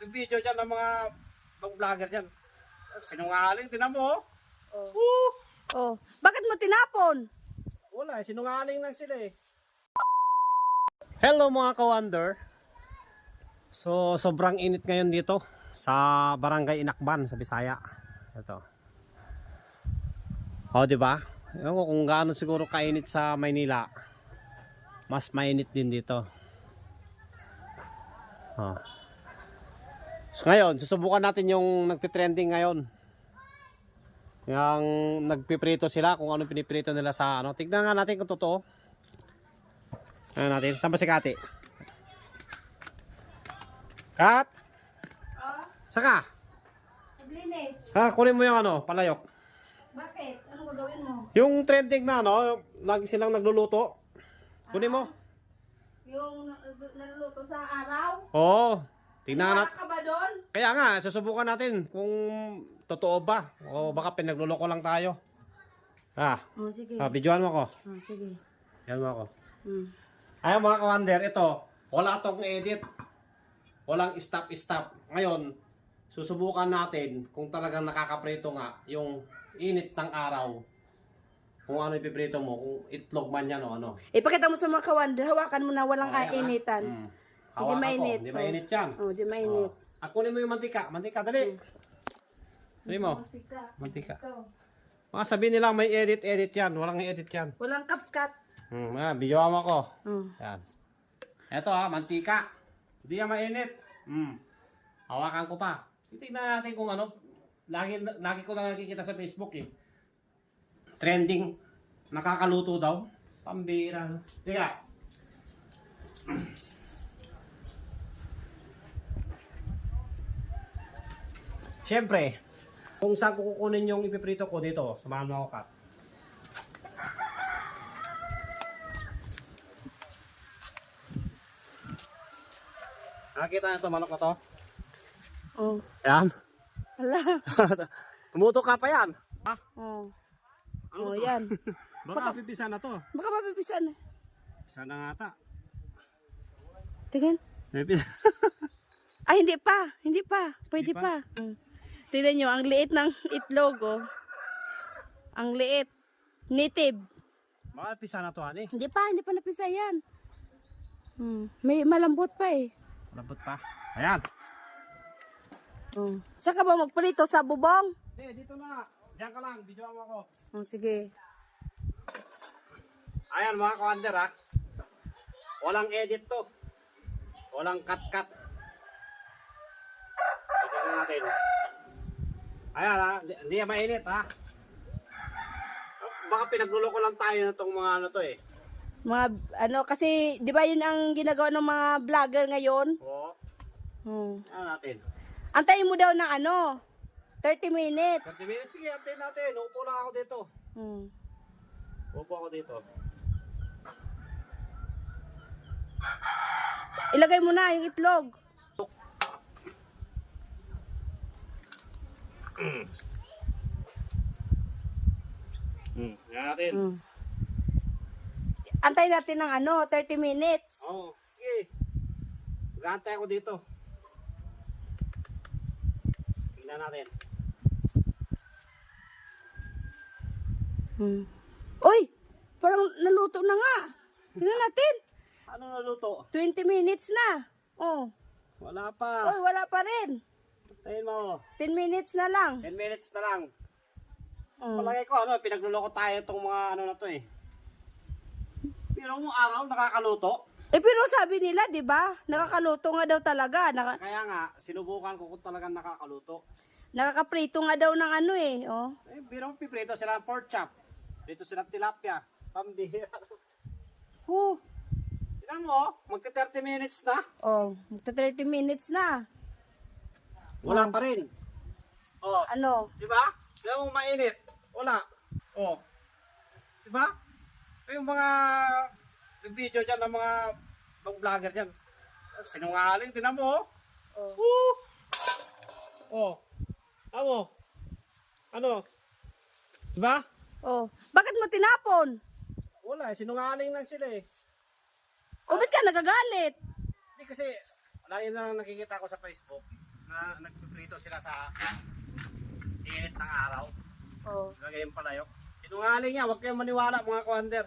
video dyan ng mga vlogger dyan. Sinungaling, tinan mo. Oh. Oh. Bakit mo tinapon? Wala, sinungaling lang sila eh. Hello mga ka-wonder. So, sobrang init ngayon dito sa Barangay Inakban sa Bisaya. Ito. O, di ba? Ewan ko kung gaano siguro kainit sa Maynila. Mas mainit din dito. Oh. So, ngayon, susubukan natin yung nagtitrending ngayon. Yung nagpiprito sila, kung ano piniprito nila sa ano. Tignan nga natin kung totoo. Ano natin? Saan ba si Kati? Kat? Saka? Maglinis. Kunin mo yung ano, palayok. Bakit? Ano gagawin mo? Yung trending na ano, lagi silang nagluluto. Kunin mo. Yung naluluto sa araw? Oo. Tingnan Wala natin. ka ba doon? Kaya nga, susubukan natin kung totoo ba. O baka pinagluloko lang tayo. Oh, sige. Videoan mo ko. Oh, sige. Yan mo ako. Hmm. Ayun mga ka-wonder, ito. Wala tong edit. Walang stop-stop. Ngayon, susubukan natin kung talagang nakakaprito nga yung init ng araw. Kung ano ipiprito mo, kung itlog man yan o ano. Ipakita mo sa mga kawander, hawakan mo na walang Ayan, initan. Hawakan Hindi mainit. ko. Hindi mainit yan. Oh, di mainit. Kunin mo yung mantika. Mantika, dali. Dali mo. Mantika. Mantika. Ito. Mga sabihin nila may edit yan. Walang edit yan. Walang kapkat. Video mo ko. Hmm. Yan. Ito mantika. Hindi yan mainit. Hawakan ko pa. Titignan natin kung ano. Lagi ko lang nakikita sa Facebook eh. Trending. Nakakaluto daw. Pambira. Tiga. Siyempre, kung saan ko kukunin yung ipiprito ko dito, samahan mo ako, Kat. Nakakita na ito, manok na to? Oh. Yan. Hala. Tumutok ka pa yan. Oh. Ano Oh, to? yan. Baka pipisa na to. Baka mapipisan. Pisa na nga ata. Tingin. Ay, hindi pa. Hindi pa. Pwede Hindi pa? pa. Tingnan nyo, ang liit ng itlog, oh. Ang liit. Native. Baka pisa na to, hani. Hindi pa napisa yan. May malambot pa eh. Labot pa. Ayan. Saka ba magprito sa bubong? Dito na. Diyan ka lang. Video mo ako. Sige. Ayan mga ka-wonder ha. Walang edit to. Walang cut-cut. Tignan natin. Ayan ha. Hindi yan mainit ha. Baka pinagluloko lang tayo na itong mga ano to eh. Mga ano, kasi di ba yun ang ginagawa ng mga vlogger ngayon? Oo. Ayan natin. Antayin mo daw ng ano, 30 minutes. 30 minutes. Sige, antayin natin. Upo lang ako dito. Upo ako dito. Ilagay mo na yung itlog. Ayan natin. Antayin natin ng ano, 30 minutes. Oo. Sige. Mag-aantay ako dito. Tingnan natin. Uy! Parang naluto na nga. Tingnan natin. Ano naluto? 20 minutes na. Oh. Wala pa. Uy, wala pa rin. Tayin mo. 10 minutes na lang. 10 minutes na lang. Palagay ko, ano, pinagluloko tayo itong mga ano na to eh. Pero mo araw, nakakaluto. Pero sabi nila, di ba? Nakakaluto nga daw talaga. Kaya nga, sinubukan ko kung talagang nakakaluto. Nakakaprito nga daw ng ano eh. Oh. Pero piprito sila ng pork chop. Prito sila ng tilapia. Pambihira. Tignan mo, magta 30 minutes na. Oh, magta 30 minutes na. Wala pa rin. Oh, Ano? di ba? Tignan mo mainit. Wala. Oh. Di ba? Yung mga video dyan ng mga vlogger dyan. Sinungaling, tignan mo. Oh. Ano? Di ba? Oh, bakit mo tinapon? Wala, sinungaling lang sila eh. O, ba't ka nagagalit? Hindi kasi, lagi na lang nakikita ko sa Facebook. nagpiprito sila sa init ng araw. Oh. Lagay yung palayok. Sinungaling niya, huwag kayong maniwala mga commander.